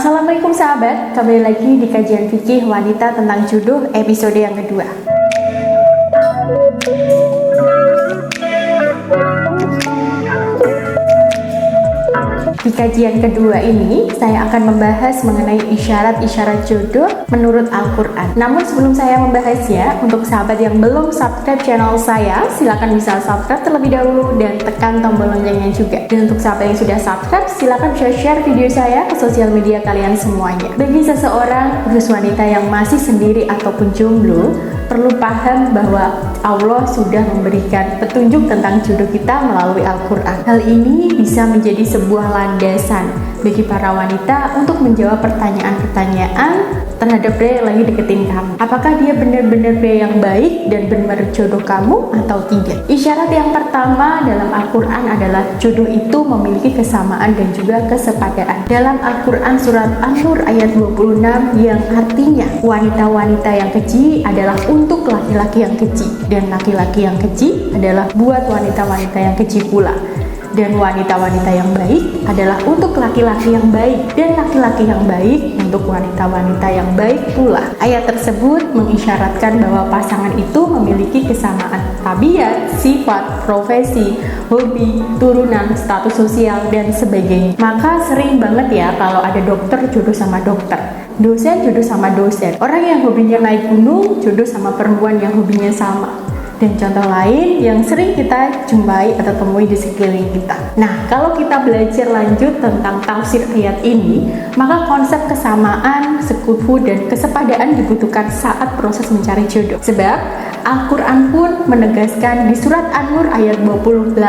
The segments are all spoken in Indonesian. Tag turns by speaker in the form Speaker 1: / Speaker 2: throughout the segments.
Speaker 1: Assalamualaikum sahabat, kembali lagi di kajian fikih wanita tentang jodoh episode yang kedua. Di kajian kedua ini, saya akan membahas mengenai isyarat-isyarat jodoh menurut Al-Quran. Namun sebelum saya membahasnya, untuk sahabat yang belum subscribe channel saya, silakan bisa subscribe terlebih dahulu dan tekan tombol loncengnya juga. Dan untuk sahabat yang sudah subscribe, silakan bisa share video saya ke sosial media kalian semuanya. Bagi seseorang, khusus wanita yang masih sendiri ataupun jomblo, perlu paham bahwa Allah sudah memberikan petunjuk tentang jodoh kita melalui Al-Quran. Hal ini bisa menjadi sebuah landasan bagi para wanita untuk menjawab pertanyaan-pertanyaan terhadap pria yang lagi deketin kamu. Apakah dia benar-benar pria yang baik dan benar jodoh kamu atau tidak? Isyarat yang pertama dalam Al-Quran adalah jodoh itu memiliki kesamaan dan juga kesepadan. Dalam Al-Quran surat An-Nur ayat 26 yang artinya wanita-wanita yang keji adalah untuk laki-laki yang keji dan laki-laki yang keji adalah buat wanita-wanita yang keji pula. Dan wanita-wanita yang baik adalah untuk laki-laki yang baik dan laki-laki yang baik untuk wanita-wanita yang baik pula. Ayat tersebut mengisyaratkan bahwa pasangan itu memiliki kesamaan tabiat, sifat, profesi, hobi, turunan, status sosial, dan sebagainya. Maka sering banget ya kalau ada dokter jodoh sama dokter, dosen jodoh sama dosen, orang yang hobinya naik gunung jodoh sama perempuan yang hobinya sama, dan contoh lain yang sering kita jumpai atau temui di sekeliling kita. Nah, kalau kita belajar lanjut tentang tafsir ayat ini, maka konsep kesamaan, sekufu, dan kesepadaan dibutuhkan saat proses mencari jodoh. Sebab Al-Quran pun menegaskan di surat An-Nur ayat 28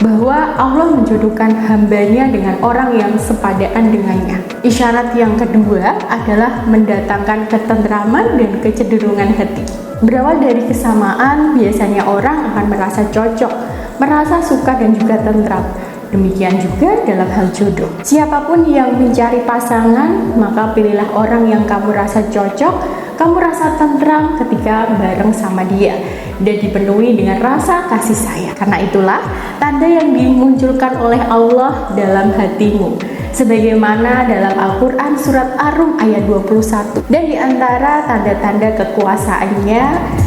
Speaker 1: bahwa Allah menjodohkan hambanya dengan orang yang sepadaan dengannya. Isyarat yang kedua adalah mendatangkan ketentraman dan kecenderungan hati. Berawal dari kesamaan, biasanya orang akan merasa cocok, merasa suka dan juga tentram. Demikian juga dalam hal jodoh. Siapapun yang mencari pasangan, maka pilihlah orang yang kamu rasa cocok, kamu rasa tentram ketika bareng sama dia, dan dipenuhi dengan rasa kasih sayang. Karena itulah tanda yang dimunculkan oleh Allah dalam hatimu, sebagaimana dalam Al-Quran surat Ar-Rum ayat 21. Dan di antara tanda-tanda kekuasaannya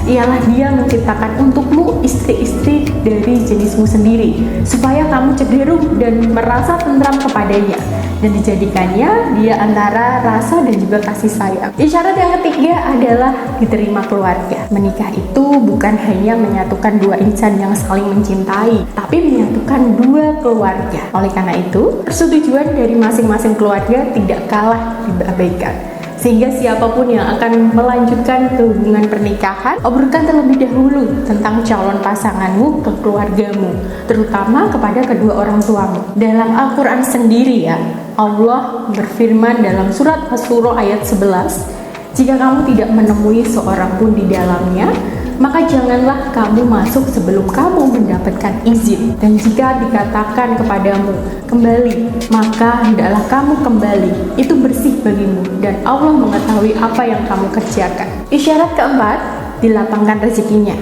Speaker 1: ialah dia menciptakan untukmu istri-istri dari jenismu sendiri, supaya kamu cenderung dan merasa tentram kepadanya, dan dijadikannya dia antara rasa dan juga kasih sayang. Isyarat yang ketiga adalah diterima keluarga. Menikah itu bukan hanya menyatukan dua insan yang saling mencintai, tapi menyatukan dua keluarga. Oleh karena itu, persetujuan dari masing-masing keluarga tidak kalah diabaikan. Sehingga siapapun yang akan melanjutkan ke hubungan pernikahan, obrolkan terlebih dahulu tentang calon pasanganmu ke keluargamu, terutama kepada kedua orang tuamu. Dalam Al-Quran sendiri ya, Allah berfirman dalam surat Asy-Syura ayat 11, jika kamu tidak menemui seorang pun di dalamnya, maka janganlah kamu masuk sebelum kamu mendapatkan izin. Dan jika dikatakan kepadamu, kembali, maka hendaklah kamu kembali. Itu bersih bagimu, dan Allah mengetahui apa yang kamu kerjakan. Isyarat keempat, dilapangkan rezekinya.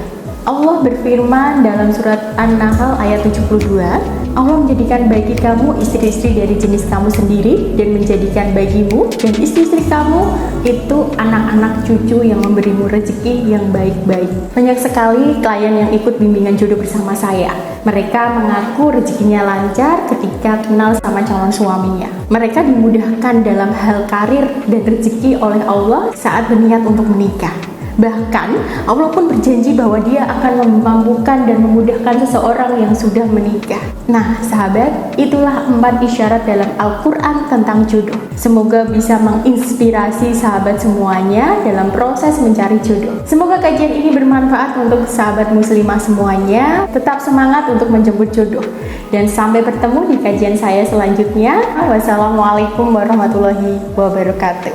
Speaker 1: Allah berfirman dalam surat An-Nahl ayat 72, Allah menjadikan bagi kamu istri-istri dari jenis kamu sendiri, dan menjadikan bagimu dan istri-istri kamu itu anak-anak cucu yang memberimu rezeki yang baik-baik. Banyak sekali klien yang ikut bimbingan jodoh bersama saya. Mereka mengaku rezekinya lancar ketika kenal sama calon suaminya. Mereka dimudahkan dalam hal karir dan rezeki oleh Allah saat berniat untuk menikah. Bahkan Allah pun berjanji bahwa dia akan memampukan dan memudahkan seseorang yang sudah menikah. Nah sahabat, itulah 4 isyarat dalam Al-Quran tentang jodoh. Semoga bisa menginspirasi sahabat semuanya dalam proses mencari jodoh. Semoga kajian ini bermanfaat untuk sahabat muslimah semuanya. Tetap semangat untuk menjemput jodoh. Dan sampai bertemu di kajian saya selanjutnya. Wassalamualaikum warahmatullahi wabarakatuh.